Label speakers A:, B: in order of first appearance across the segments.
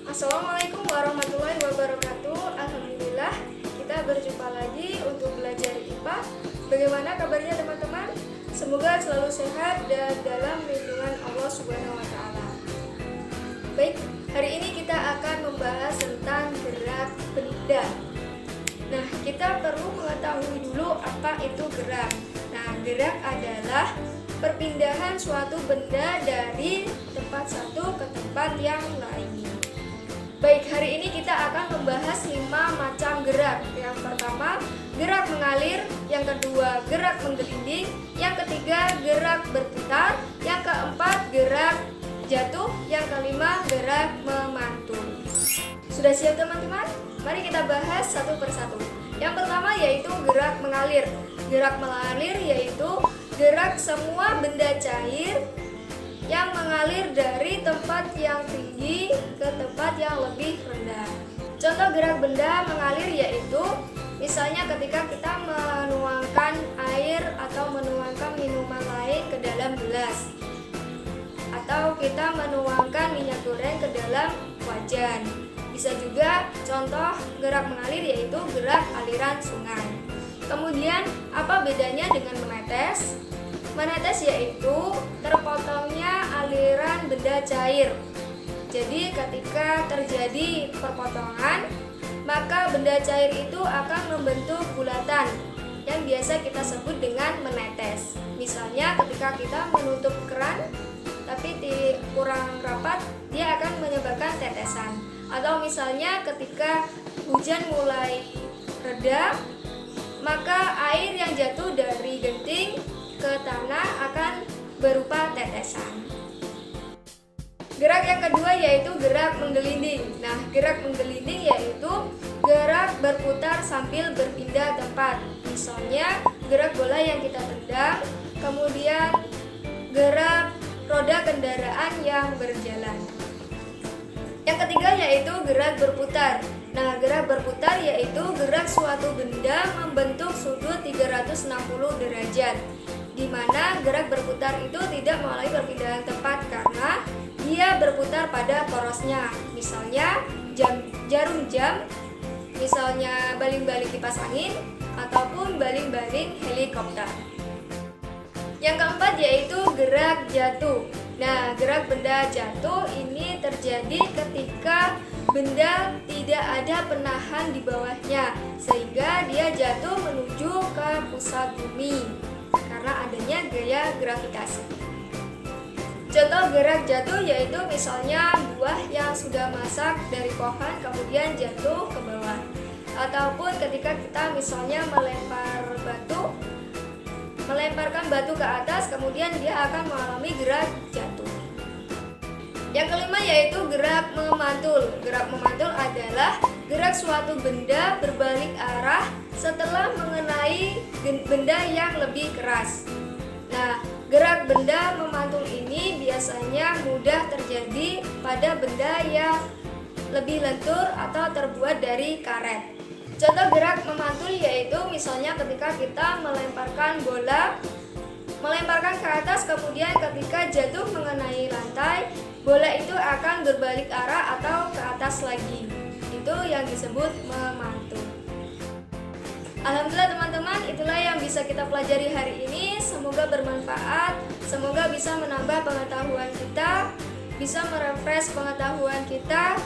A: Assalamualaikum warahmatullahi wabarakatuh. Alhamdulillah kita berjumpa lagi untuk belajar IPA. Bagaimana kabarnya teman-teman? Semoga selalu sehat dan dalam lindungan Allah Subhanahu wa taala. Baik, hari ini kita akan membahas tentang gerak benda. Nah, kita perlu mengetahui dulu apa itu gerak. Nah, gerak adalah perpindahan suatu benda dari tempat satu ke tempat yang lain. Baik, hari ini kita akan membahas 5 macam gerak. Yang pertama, gerak mengalir. Yang kedua, gerak menggelinding. Yang ketiga, gerak berputar. Yang keempat, gerak jatuh. Yang kelima, gerak memantul. Sudah siap teman-teman? Mari kita bahas satu persatu. Yang pertama yaitu gerak mengalir. Gerak mengalir yaitu gerak semua benda cair yang mengalir dari tempat yang tinggi ke tempat yang lebih rendah. Contoh gerak benda mengalir yaitu misalnya ketika kita menuangkan air atau menuangkan minuman lain ke dalam gelas, atau kita menuangkan minyak goreng ke dalam wajan. Bisa juga contoh gerak mengalir yaitu gerak aliran sungai. Kemudian apa bedanya dengan menetes? Menetes yaitu terpotongnya aliran benda cair. Jadi ketika terjadi perpotongan, maka benda cair itu akan membentuk bulatan yang biasa kita sebut dengan menetes. Misalnya ketika kita menutup keran tapi kurang rapat, dia akan menyebabkan tetesan. Atau misalnya ketika hujan mulai reda, maka air yang jatuh dari genting ke tanah akan berupa tetesan. Gerak yang kedua yaitu gerak menggelinding. Nah, gerak menggelinding yaitu gerak berputar sambil berpindah tempat. Misalnya gerak bola yang kita tendang, kemudian gerak roda kendaraan yang berjalan. Yang ketiga yaitu gerak berputar. Nah, gerak berputar yaitu gerak suatu benda membentuk sudut 360 derajat, di mana gerak berputar itu tidak mengalami perpindahan tempat karena dia berputar pada porosnya. Misalnya jarum jam, misalnya baling-baling kipas angin, ataupun baling-baling helikopter. Yang keempat yaitu gerak jatuh. Nah, gerak benda jatuh ini terjadi ketika benda tidak ada penahan di bawahnya, sehingga dia jatuh menuju ke pusat bumi karena adanya gaya gravitasi. Contoh gerak jatuh yaitu misalnya buah yang sudah masak dari pohon kemudian jatuh ke bawah, ataupun ketika kita misalnya melemparkan batu ke atas, kemudian dia akan mengalami gerak jatuh. Yang kelima yaitu gerak memantul. Gerak memantul adalah gerak suatu benda berbalik arah setelah mengenai benda yang lebih keras. Nah, gerak benda memantul ini biasanya mudah terjadi pada benda yang lebih lentur atau terbuat dari karet. Contoh gerak memantul yaitu misalnya ketika kita melemparkan bola, melemparkan ke atas, kemudian ketika jatuh mengenai lantai, bola itu akan berbalik arah atau ke atas lagi. Itu yang disebut memantul. Alhamdulillah teman-teman, itulah yang bisa kita pelajari hari ini. Semoga bermanfaat, semoga bisa menambah pengetahuan kita, bisa merefresh pengetahuan kita.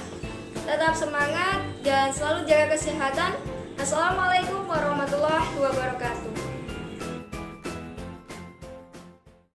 A: Tetap semangat dan selalu jaga kesehatan. Assalamualaikum warahmatullahi wabarakatuh.